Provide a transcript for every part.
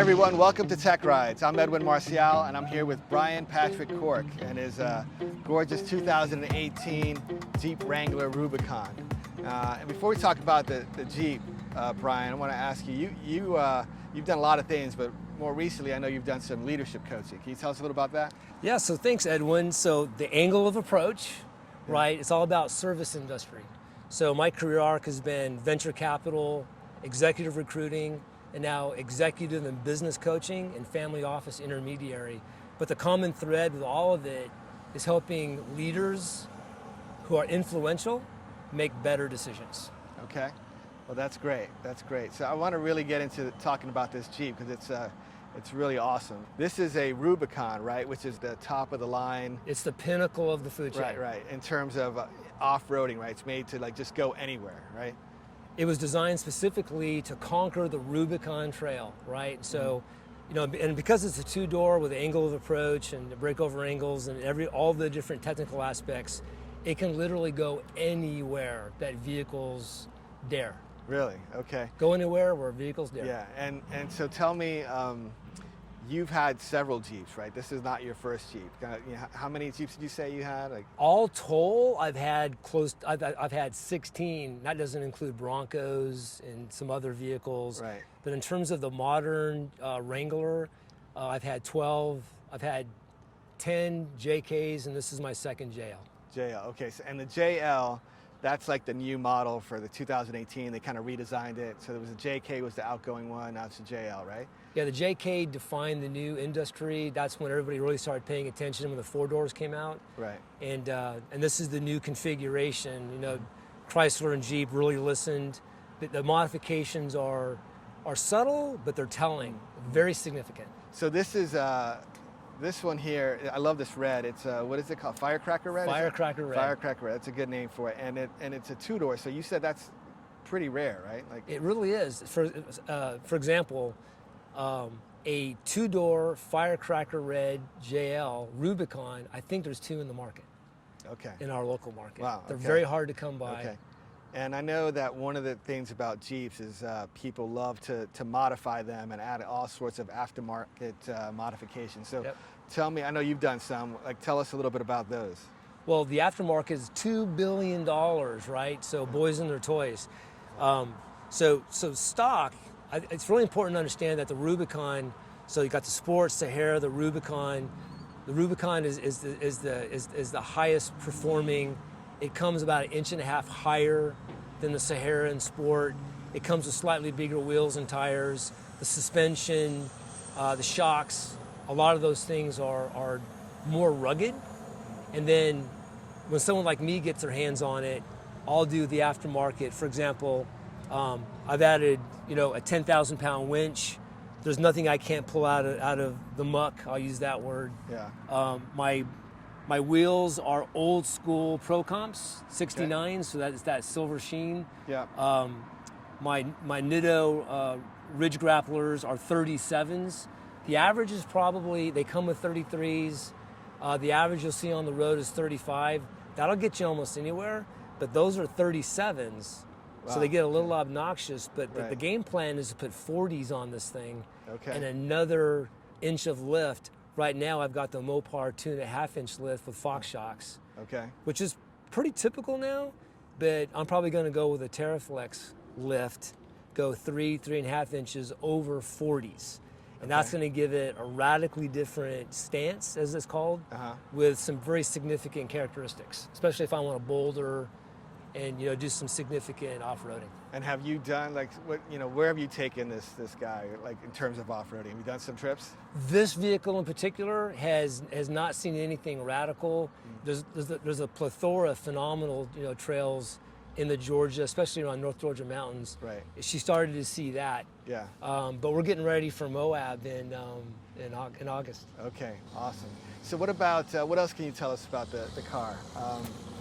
everyone, welcome to Techrides. I'm Edwin Marcial and I'm here with Brian Patrick Cork and his gorgeous 2018 Jeep Wrangler Rubicon. And before we talk about the Jeep, Brian, I want to ask you, you've done a lot of things, but more recently I know you've done some leadership coaching. Can you tell us a little about that? Yeah, so thanks, Edwin. So the angle of approach, right, it's all about service industry. So my career arc has been venture capital, executive recruiting, and now executive and business coaching and family office intermediary. But the common thread with all of it is helping leaders who are influential make better decisions. Okay, well that's great, that's great. So I want to really get into talking about this Jeep because it's really awesome. This is a Rubicon, right, which is the top of the line. It's the pinnacle of the food chain. Right, right, in terms of off-roading, right? It's made to like just go anywhere, right? It was designed specifically to conquer the Rubicon Trail, right? So, you know, and because it's a two-door with the angle of approach and the breakover angles and all the different technical aspects, it can literally go anywhere that vehicles dare. Really? Okay. Go anywhere where vehicles dare. Yeah, and so tell me, you've had several Jeeps, right? This is not your first Jeep. How many Jeeps did you say you had? Like, all told, I've had 16. That doesn't include Broncos and some other vehicles. Right. But in terms of the modern Wrangler, I've had 12. I've had 10 JKs, and this is my second JL. JL. Okay. So, and the JL, that's like the new model for the 2018. They kind of redesigned it. So there was a JK was the outgoing one. Now it's a JL, right? Yeah, the JK defined the new industry. That's when everybody really started paying attention when the four doors came out. Right. And this is the new configuration. You know, Chrysler and Jeep really listened. The modifications are subtle, but they're telling, very significant. So this is this one here. I love this red. It's what is it called? Firecracker red. Firecracker red. Firecracker red. That's a good name for it. And it's a two-door. So you said that's pretty rare, right? Like it really is. For example. A two-door Firecracker Red JL Rubicon, I think there's 2 in the market. Okay. In our local market. Wow. They're okay. very hard to come by. Okay. And I know that one of the things about Jeeps is people love to modify them and add all sorts of aftermarket modifications. So tell me, I know you've done some, like tell us a little bit about those. Well, the aftermarket is $2 billion, right? So boys and their toys. So stock, it's really important to understand that the Rubicon, so you got the Sport, Sahara, the Rubicon. The Rubicon is the highest performing. It comes about 1.5 inches higher than the Sahara and Sport. It comes with slightly bigger wheels and tires. The suspension, the shocks, a lot of those things are more rugged. And then when someone like me gets their hands on it, I'll do the aftermarket. For example, I've added, you know, a 10,000-pound winch. There's nothing I can't pull out of the muck. I'll use that word. Yeah. My wheels are old school Pro Comps, 69, so that's that silver sheen. Yeah. My Nitto Ridge Grapplers are 37s. The average is probably, they come with 33s. The average you'll see on the road is 35. That'll get you almost anywhere, but those are 37s. Wow. So they get a little obnoxious, but the game plan is to put 40s on this thing and another inch of lift. Right now I've got the Mopar 2.5-inch lift with Fox shocks, which is pretty typical now, but I'm probably going to go with a TerraFlex lift, go 3.5 inches over 40s. And that's going to give it a radically different stance, as it's called, with some very significant characteristics, especially if I want to boulder and, you know, do some significant off-roading. And have you done, like, what, you know, where have you taken this guy, like, in terms of off-roading? Have you done some trips? This vehicle in particular has not seen anything radical. There's a plethora of phenomenal, you know, trails in the Georgia, especially around North Georgia mountains. Right. She started to see that. Yeah. But we're getting ready for Moab in August. Okay, awesome. So what about, what else can you tell us about the car?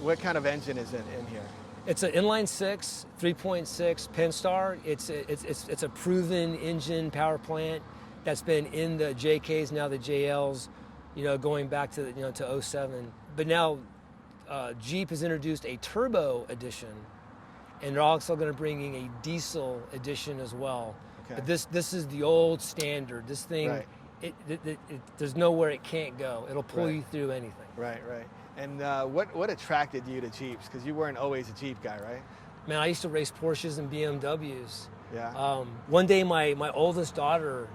What kind of engine is in here? It's an inline-6, 3.6 Penstar. It's a proven engine power plant that's been in the JKs, now the JLs, you know, going back to, you know, to 07. But now Jeep has introduced a turbo edition, and they're also going to bring in a diesel edition as well. Okay. But this is the old standard. This thing, Right. there's nowhere it can't go. It'll pull Right. you through anything. Right, right. And what attracted you to Jeeps? Because you weren't always a Jeep guy, right? Man, I used to race Porsches and BMWs. Yeah. One day, my oldest daughter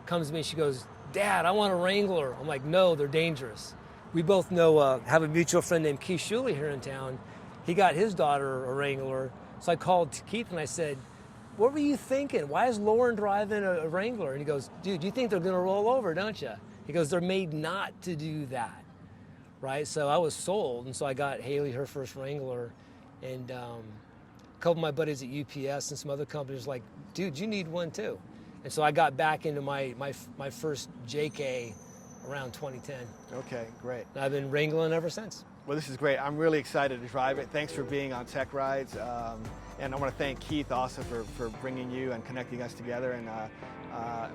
comes to me. She goes, "Dad, I want a Wrangler." I'm like, "No, they're dangerous." We both know, have a mutual friend named Keith Shuley here in town. He got his daughter a Wrangler. So I called Keith and I said, "What were you thinking? Why is Lauren driving a Wrangler?" And he goes, "Dude, you think they're going to roll over, don't you?" He goes, "They're made not to do that." Right? So I was sold. And so I got Haley her first Wrangler. And a couple of my buddies at UPS and some other companies were like, "Dude, you need one too." And so I got back into my first JK around 2010. Okay, great. And I've been wrangling ever since. Well, this is great. I'm really excited to drive it. Thanks for being on Techrides. And I want to thank Keith also for bringing you and connecting us together. And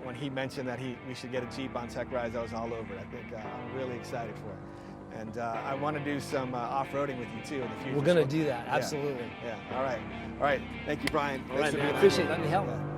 when he mentioned that we should get a Jeep on Techrides, I was all over it. I think I'm really excited for it. And I want to do some off-roading with you too in the future. We're going to do that, absolutely. Yeah, all right. All right, thank you, Brian. All Thanks right, for man, being I on appreciate it. here. Let me help. Yeah.